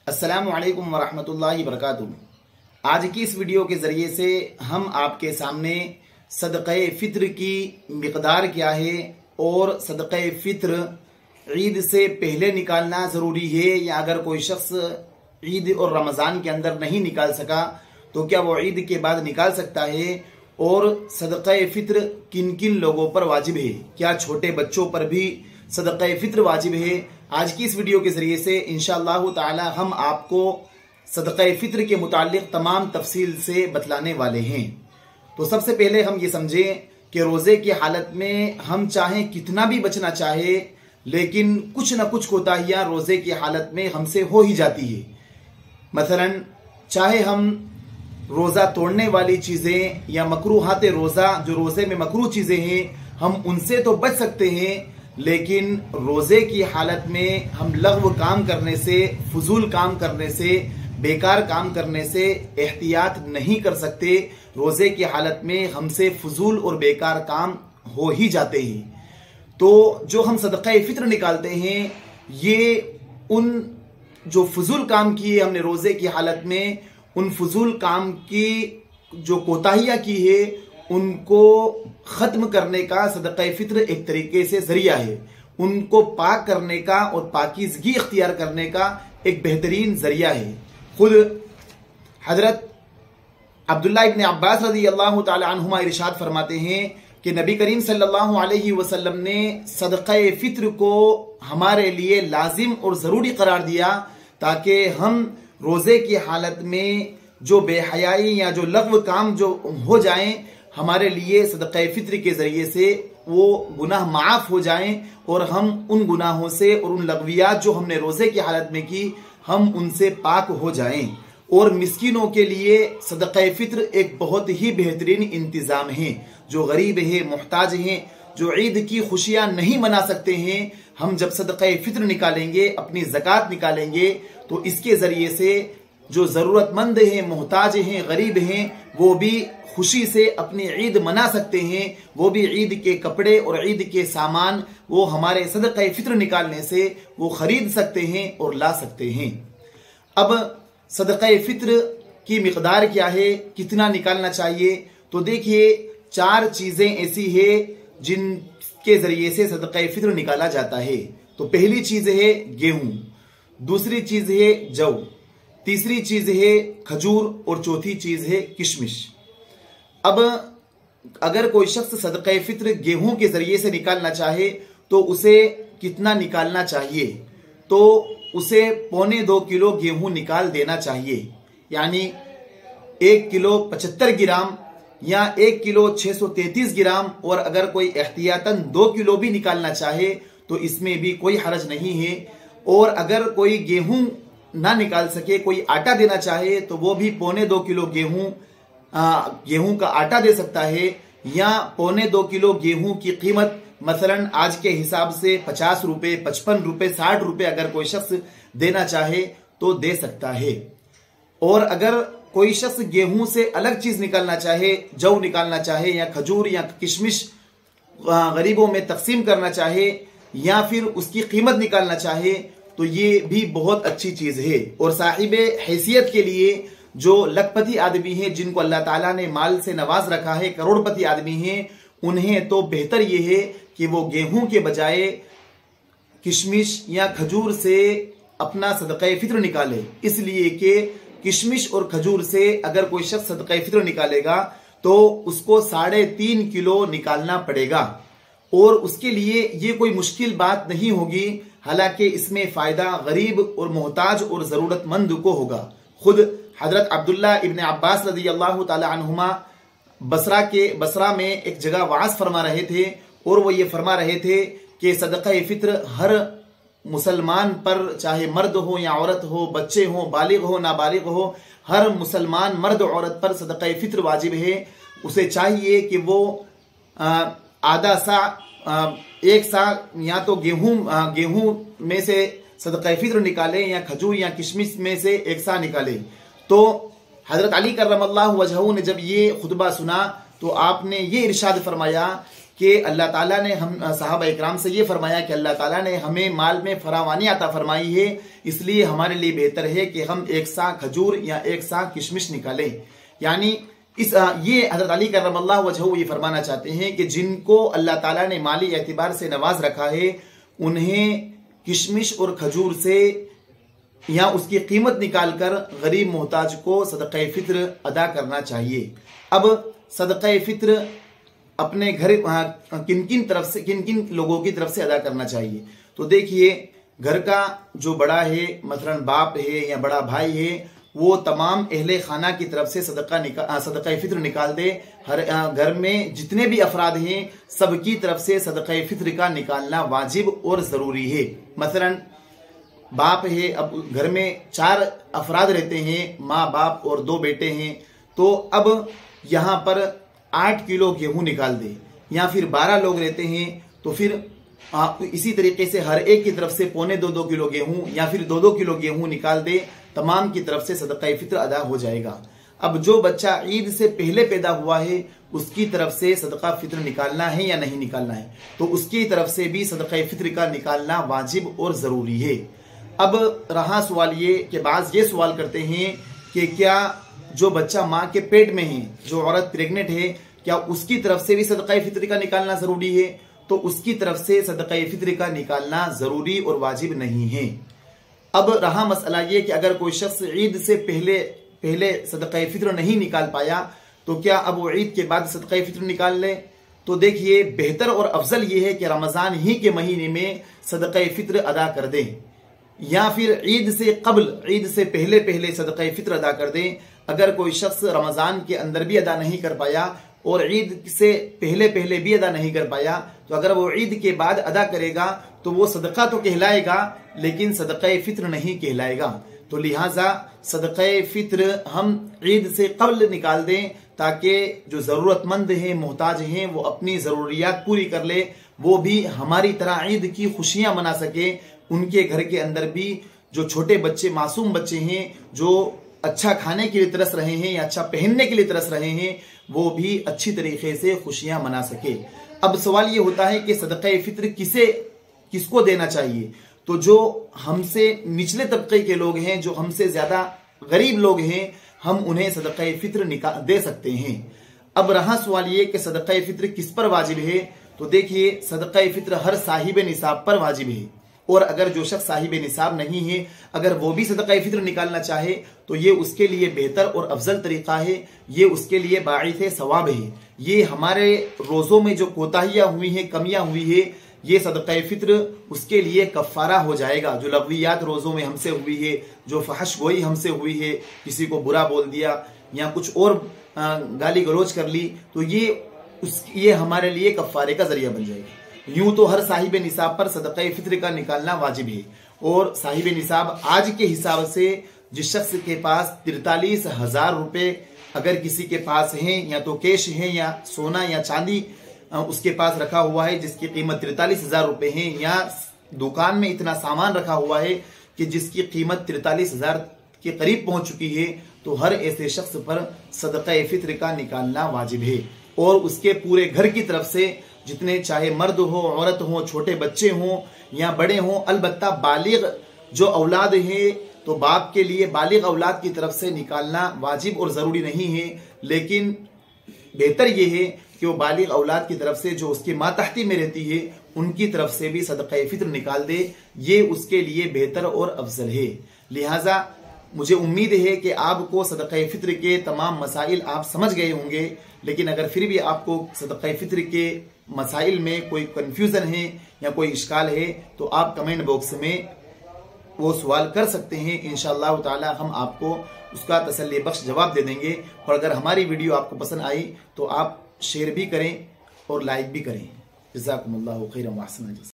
अस्सलामु अलैकुम वरहमतुल्लाहि वबरकातुहू। आज की इस वीडियो के ज़रिए से हम आपके सामने सदक़े फ़ित्र की मिक़दार क्या है और सदक़े फ़ित्र ईद से पहले निकालना ज़रूरी है या अगर कोई शख्स ईद और रमज़ान के अंदर नहीं निकाल सका तो क्या वो ईद के बाद निकाल सकता है, और सदक़े फ़ित्र किन किन लोगों पर वाजिब है, क्या छोटे बच्चों पर भी सदक़े फ़ित्र वाजिब है। आज की इस वीडियो के ज़रिए से इंशाअल्लाह ताला हम आपको सदक़े फ़ित्र के मुताल्लिक़ तमाम तफसील से बतलाने वाले हैं। तो सबसे पहले हम ये समझें कि रोज़े की हालत में हम चाहें कितना भी बचना चाहे, लेकिन कुछ न कुछ कोताहियाँ रोज़े की हालत में हमसे हो ही जाती है। मसलन चाहे हम रोज़ा तोड़ने वाली चीज़ें या मकरूहाते रोज़ा, जो रोज़े में मकरूह चीज़ें हैं, हम उनसे तो बच सकते हैं, लेकिन रोज़े की हालत में हम लग़्व काम करने से, फजूल काम करने से, बेकार काम करने से एहतियात नहीं कर सकते। रोज़े की हालत में हमसे फजूल और बेकार काम हो ही जाते हैं। तो जो हम सदक़े फ़ित्र निकालते हैं, ये उन जो फजूल काम किए हमने रोज़े की हालत में, उन फजूल काम की जो कोताहियाँ की है उनको ख़त्म करने का सदक़े फ़ित्र एक तरीके से ज़रिया है, उनको पाक करने का और पाकीज़गी इख्तियार करने का एक बेहतरीन ज़रिया है। खुद हज़रत अब्दुल्लाह इब्न अब्बास रज़ी अल्लाह ताला अन्हुमा इरशाद फरमाते हैं कि नबी करीम सल्लल्लाहु अलैहि वसल्लम ने सदक़े फ़ित्र को हमारे लिए लाजिम और ज़रूरी करार दिया, ताकि हम रोज़े की हालत में जो बेहयाई या जो लग़्व काम जो हो जाएं, हमारे लिए सदक़े फ़ित्र के ज़रिए से वो गुनाह माफ़ हो जाएं और हम उन गुनाहों से और उन लग़वियात जो हमने रोज़े की हालत में की, हम उनसे पाक हो जाएं। और मिस्कीनों के लिए सदक़े फ़ित्र एक बहुत ही बेहतरीन इंतज़ाम है। जो गरीब है, मोहताज हैं, जो ईद की खुशियाँ नहीं मना सकते हैं, हम जब सदक़े फ़ित्र निकालेंगे, अपनी ज़कात निकालेंगे, तो इसके ज़रिए से जो ज़रूरतमंद हैं, मोहताज हैं, गरीब हैं, वो भी खुशी से अपनी ईद मना सकते हैं। वो भी ईद के कपड़े और ईद के सामान वो हमारे सदक़े फ़ित्र निकालने से वो ख़रीद सकते हैं और ला सकते हैं। अब सदक़े फ़ित्र की मिक़दार क्या है, कितना निकालना चाहिए, तो देखिए 4 चीज़ें ऐसी है जिनके ज़रिए से सदक़े फ़ित्र निकाला जाता है। तो पहली चीज़ है गेहूँ, दूसरी चीज़ है जौ, तीसरी चीज़ है खजूर और चौथी चीज़ है किशमिश। अब अगर कोई शख्स सदक़े फ़ित्र गेहूं के ज़रिए से निकालना चाहे तो उसे कितना निकालना चाहिए, तो उसे 1.25 किलो गेहूं निकाल देना चाहिए, यानी 1 किलो 75 ग्राम या 1 किलो 633 ग्राम। और अगर कोई एहतियातन 2 किलो भी निकालना चाहे तो इसमें भी कोई हरज नहीं है। और अगर कोई गेहूं ना निकाल सके, कोई आटा देना चाहे, तो वो भी 1.25 किलो गेहूं का आटा दे सकता है, या 1.25 किलो गेहूं की कीमत मसलन आज के हिसाब से 50 रुपए, 55 रुपए, 60 रुपए अगर कोई शख्स देना चाहे तो दे सकता है। और अगर कोई शख्स गेहूं से अलग चीज निकालना चाहे, जौ निकालना चाहे या खजूर या किशमिश गरीबों में तकसीम करना चाहे या फिर उसकी कीमत निकालना चाहे, तो ये भी बहुत अच्छी चीज है। और साहिब हैसियत के लिए जो लखपति आदमी हैं, जिनको अल्लाह ताला ने माल से नवाज रखा है, करोड़पति आदमी हैं, उन्हें तो बेहतर ये है कि वो गेहूं के बजाय किशमिश या खजूर से अपना सदक़े फ़ित्र निकाले। इसलिए कि किशमिश और खजूर से अगर कोई शख्स सदक़े फ़ित्र निकालेगा तो उसको 3.5 किलो निकालना पड़ेगा, और उसके लिए ये कोई मुश्किल बात नहीं होगी। हालांकि इसमें फ़ायदा गरीब और मोहताज और ज़रूरतमंद को होगा। खुद हज़रत अब्दुल्ला इब्न अब्बास रज़ी अल्लाह ताला अन्हुमा बसरा में एक जगह वाज़ फरमा रहे थे, और वो ये फरमा रहे थे कि सदक़े फ़ित्र हर मुसलमान पर, चाहे मर्द हो या औरत हो, बच्चे हो, बालिग हो, नाबालिग हो, हर मुसलमान मर्द औरत पर सदक़े फ़ित्र वाजिब है। उसे चाहिए कि वो आधा सा, 1 सा या तो गेहूं में से सदक़े फ़ित्र निकाले या खजूर या किशमिश में से 1 सा निकाले। तो हज़रत अली करमल्लाहु वजहू ने जब ये खुतबा सुना तो आपने ये इरशाद फरमाया कि अल्लाह ताला ने हम सहाबा इकराम से ये फरमाया कि अल्लाह ताला ने हमें माल में फरावानी अता फरमाई है, इसलिए हमारे लिए बेहतर है कि हम एक सा खजूर या एक सा किशमिश निकालें। यानी ये हज़रत अली करमल्लाहु वजहू ये फरमाना चाहते हैं कि जिनको अल्लाह ताला ने माली एतबार से नवाज रखा है उन्हें किशमिश और खजूर से या उसकी कीमत निकालकर गरीब मोहताज को सदक़े फित्र अदा करना चाहिए। अब सदक़े फित्र अपने घर किन किन लोगों की तरफ से अदा करना चाहिए, तो देखिए घर का जो बड़ा है, मसलन बाप है या बड़ा भाई है, वो तमाम अहले खाना की तरफ से सदक़े फित्र निकाल दे। हर घर में जितने भी अफराद हैं सबकी तरफ से सदक़े फित्र का निकालना वाजिब और ज़रूरी है। मसलन बाप है, अब घर में 4 अफराद रहते हैं, माँ बाप और 2 बेटे हैं, तो अब यहाँ पर 8 किलो गेहूं निकाल दे, या फिर 12 लोग रहते हैं तो फिर इसी तरीके से हर एक की तरफ से 2.25 किलो गेहूं या फिर 2 किलो गेहूं निकाल दे, तमाम की तरफ से सदक़े फित्र अदा हो जाएगा। अब जो बच्चा ईद से पहले पैदा हुआ है उसकी तरफ से सदक़ा फित्र निकालना है या नहीं निकालना है, तो उसकी तरफ से भी सदक़े फित्र का निकालना वाजिब और ज़रूरी है। अब रहा सवाल ये कि बाज़ ये सवाल करते हैं कि क्या जो बच्चा माँ के पेट में है, जो औरत प्रेग्नेंट है, क्या उसकी तरफ से भी सदक़े फित्र का निकालना ज़रूरी है, तो उसकी तरफ से सदक़े फित्र का निकालना ज़रूरी और वाजिब नहीं है। अब रहा मसला ये कि अगर कोई शख्स ईद से पहले सदक़े फित्र नहीं निकाल पाया तो क्या अब वो ईद के बाद सदक़े फित्र निकाल ले, तो देखिए बेहतर और अफजल ये है कि रमज़ान ही के महीने में सदक़े फित्र अदा कर दें, या फिर ईद से कबल, ईद से पहले सदक़े फित्र अदा कर दें। अगर कोई शख्स रमज़ान के अंदर भी अदा नहीं कर पाया और ईद से पहले भी अदा नहीं कर पाया, तो अगर वो ईद के बाद अदा करेगा तो वो सदका तो कहलाएगा लेकिन सदक़े फित्र नहीं कहलाएगा। तो लिहाजा सदक़े फित्र हम ईद से कबल निकाल दें ताकि जो ज़रूरतमंद हैं, मोहताज हैं, वो अपनी ज़रूरियात पूरी कर ले, वो भी हमारी तरह ईद की खुशियाँ मना सके। उनके घर के अंदर भी जो छोटे बच्चे, मासूम बच्चे हैं, जो अच्छा खाने के लिए तरस रहे हैं या अच्छा पहनने के लिए तरस रहे हैं, वो भी अच्छी तरीके से खुशियां मना सके। अब सवाल ये होता है कि सदक़े फित्र किसको देना चाहिए, तो जो हमसे निचले तबके के लोग हैं, जो हमसे ज्यादा गरीब लोग हैं, हम उन्हें सदक़े फित्र दे सकते हैं। अब रहा सवाल ये कि सदक़े फित्र किस पर वाजिब है, तो देखिए सदक़े फित्र हर साहिब निसाब पर वाजिब है, और अगर जो शख्स साहिब निसाब नहीं है, अगर वो भी सदक़े फित्र निकालना चाहे तो ये उसके लिए बेहतर और अफजल तरीका है, ये उसके लिए बाइस सवाब है। ये हमारे रोज़ों में जो कोताहियाँ हुई हैं, कमियाँ हुई है, ये सदक़े फित्र उसके लिए कफ़ारा हो जाएगा। जो लग़वियात रोज़ों में हमसे हुई है, जो फहश गोई हमसे हुई है, किसी को बुरा बोल दिया या कुछ और गाली गलोच कर ली, तो ये हमारे लिए कफ़ारे का ज़रिया बन जाएगा। यूं तो हर साहिब निसाब पर सदक़े फित्र का निकालना वाजिब है, और साहिब निसाब आज के हिसाब से जिस शख्स के पास 43,000 रुपये अगर किसी के पास हैं, या तो कैश है या सोना या चांदी उसके पास रखा हुआ है जिसकी कीमत 43,000 रुपये है, या दुकान में इतना सामान रखा हुआ है कि जिसकी कीमत 43,000 के करीब पहुंच चुकी है, तो हर ऐसे शख्स पर सदक़े फित्र का निकालना वाजिब है। और उसके पूरे घर की तरफ से जितने चाहे मर्द हो, औरत हो, छोटे बच्चे हों या बड़े हों, अलबत्ता बालिग जो औलाद है, तो बाप के लिए बालिग औलाद की तरफ से निकालना वाजिब और ज़रूरी नहीं है, लेकिन बेहतर यह है कि वो बालिग औलाद की तरफ से जो उसकी मातहती में रहती है उनकी तरफ से भी सदक़े फित्र निकाल दे, ये उसके लिए बेहतर और अफजल है। लिहाजा मुझे उम्मीद है कि आपको सदक़े फित्र के तमाम मसाइल आप समझ गए होंगे, लेकिन अगर फिर भी आपको सदक़े फित्र के मसाइल में कोई कन्फ्यूज़न है या कोई इश्काल है तो आप कमेंट बॉक्स में वो सवाल कर सकते हैं। इंशाअल्लाह ताला हम आपको उसका तसल्ली बख्श जवाब दे देंगे। और अगर हमारी वीडियो आपको पसंद आई तो आप शेयर भी करें और लाइक भी करें। जज़ाकुमुल्लाहु खैरन व अहसन।